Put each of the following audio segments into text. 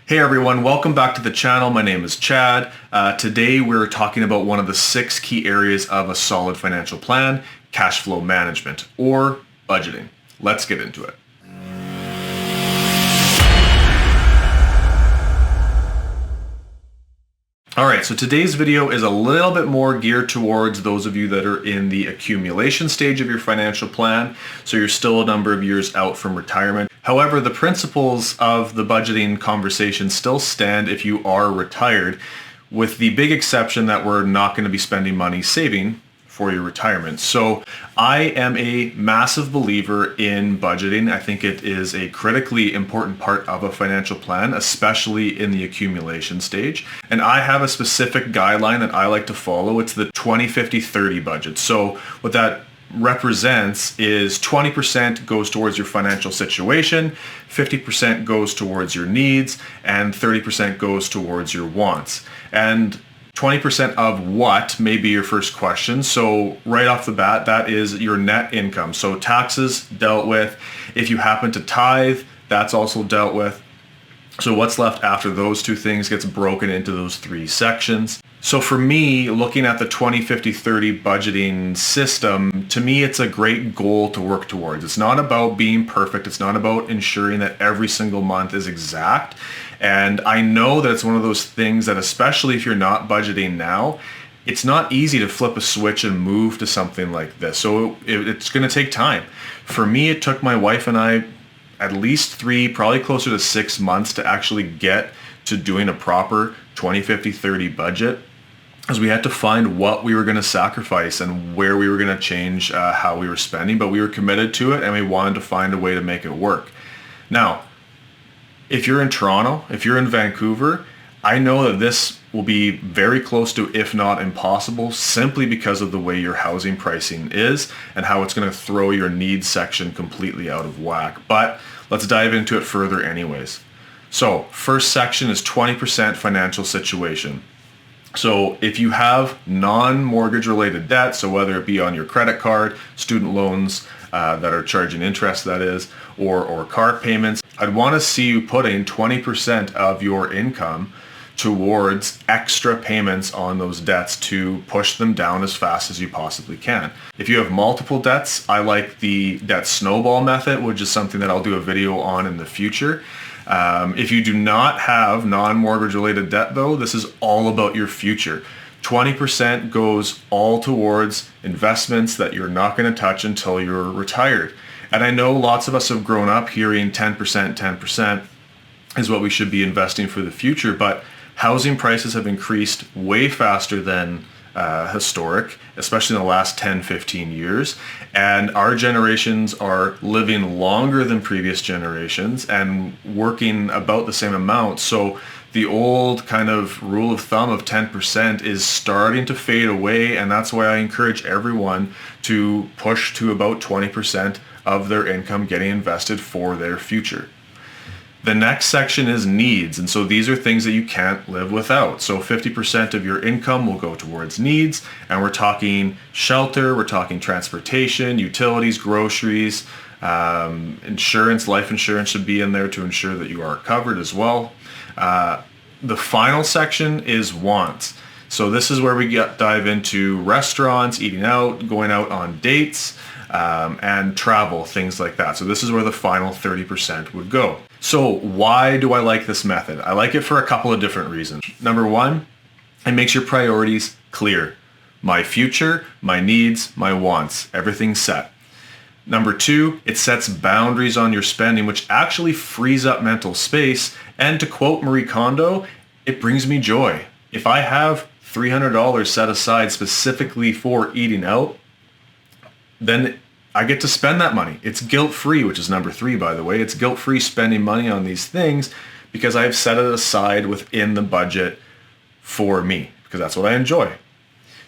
Hey everyone, welcome back to the channel. My name is Chad. Today we're talking about one of the 6 key areas of a solid financial plan, cash flow management, or budgeting. Let's get into it. Alright, so today's video is a little bit more geared towards those of you that are in the accumulation stage of your financial plan, so you're still a number of years out from retirement. However, the principles of the budgeting conversation still stand if you are retired, with the big exception that we're not going to be spending money saving for your retirement. So I am a massive believer in budgeting. I think it is a critically important part of a financial plan, especially in the accumulation stage. And I have a specific guideline that I like to follow. It's the 20-50-30 budget. So what that represents is 20% goes towards your financial situation, 50% goes towards your needs, and 30% goes towards your wants. And 20% of what may be your first question. So right off the bat, that is your net income. So taxes dealt with. If you happen to tithe, that's also dealt with. So what's left after those two things gets broken into those 3 sections. So for me, looking at the 20-50-30 budgeting system, to me, it's a great goal to work towards. It's not about being perfect. It's not about ensuring that every single month is exact. And I know that it's one of those things that, especially if you're not budgeting now, it's not easy to flip a switch and move to something like this. So it's going to take time. For me, it took my wife and I at least 3, probably closer to 6 months to actually get to doing a proper 20-50-30 budget, as we had to find what we were going to sacrifice and where we were going to change how we were spending, but we were committed to it and we wanted to find a way to make it work. Now, if you're in Toronto, if you're in Vancouver, I know that this will be very close to, if not impossible, simply because of the way your housing pricing is and how it's going to throw your needs section completely out of whack. But let's dive into it further anyways. So first section is 20% financial situation. So if you have non-mortgage related debt, so whether it be on your credit card, student loans that are charging interest, that is, or car payments, I'd want to see you putting 20% of your income towards extra payments on those debts to push them down as fast as you possibly can. If you have multiple debts, I like the debt snowball method, which is something that I'll do a video on in the future. If you do not have non-mortgage related debt though, this is all about your future. 20% goes all towards investments that you're not going to touch until you're retired. And I know lots of us have grown up hearing 10% is what we should be investing for the future, but housing prices have increased way faster than historic, especially in the last 10-15 years. And our generations are living longer than previous generations and working about the same amount. So the old kind of rule of thumb of 10% is starting to fade away. And that's why I encourage everyone to push to about 20% of their income getting invested for their future. The next section is needs, and so these are things that you can't live without. So 50% of your income will go towards needs, and we're talking shelter, we're talking transportation, utilities, groceries, insurance, life insurance should be in there to ensure that you are covered as well. The final section is wants. So this is where we dive into restaurants, eating out, going out on dates, and travel, things like that. So this is where the final 30% would go. So why do I like this method? I like it for a couple of different reasons. Number one, it makes your priorities clear. My future, my needs, my wants, everything's set. Number two, it sets boundaries on your spending, which actually frees up mental space. And to quote Marie Kondo, it brings me joy. If I have $300 set aside specifically for eating out, then I get to spend that money. It's guilt-free, which is number 3, by the way. It's guilt-free spending money on these things because I've set it aside within the budget for me, because that's what I enjoy.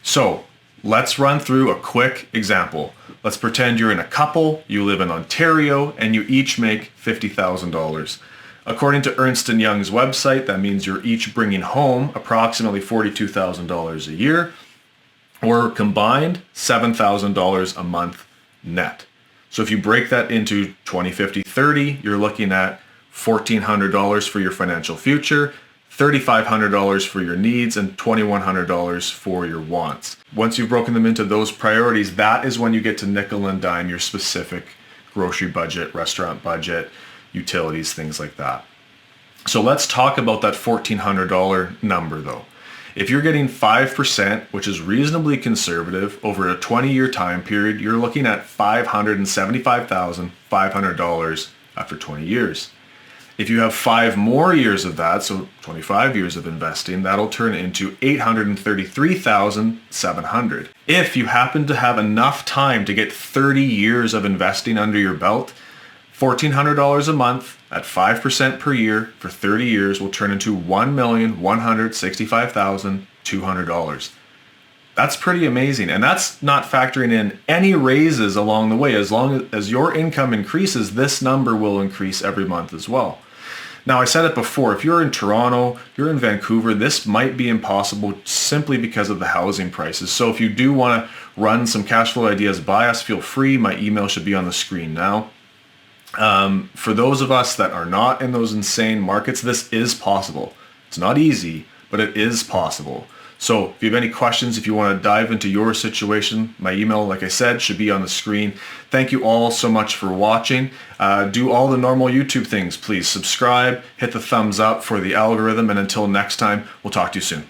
So let's run through a quick example. Let's pretend you're in a couple, you live in Ontario, and you each make $50,000. According to Ernst & Young's website, that means you're each bringing home approximately $42,000 a year, or combined $7,000 a month net. So if you break that into 20, 50, 30, you're looking at $1,400 for your financial future, $3,500 for your needs, and $2,100 for your wants. Once you've broken them into those priorities, that is when you get to nickel and dime your specific grocery budget, restaurant budget, utilities, things like that. So let's talk about that $1,400 number though. If you're getting 5%, which is reasonably conservative, over a 20-year time period, you're looking at $575,500 after 20 years. If you have 5 more years of that, so 25 years of investing, that'll turn into $833,700. If you happen to have enough time to get 30 years of investing under your belt, $1,400 a month at 5% per year for 30 years will turn into $1,165,200. That's pretty amazing. And that's not factoring in any raises along the way. As long as your income increases, this number will increase every month as well. Now, I said it before, if you're in Toronto, you're in Vancouver, this might be impossible simply because of the housing prices. So if you do want to run some cash flow ideas by us, feel free. My email should be on the screen now. For those of us that are not in those insane markets, this is possible. It's not easy, but it is possible. So if you have any questions, if you want to dive into your situation, my email, like I said, should be on the screen. Thank you all so much for watching. Do all the normal YouTube things. Please subscribe, hit the thumbs up for the algorithm, and until next time, we'll talk to you soon.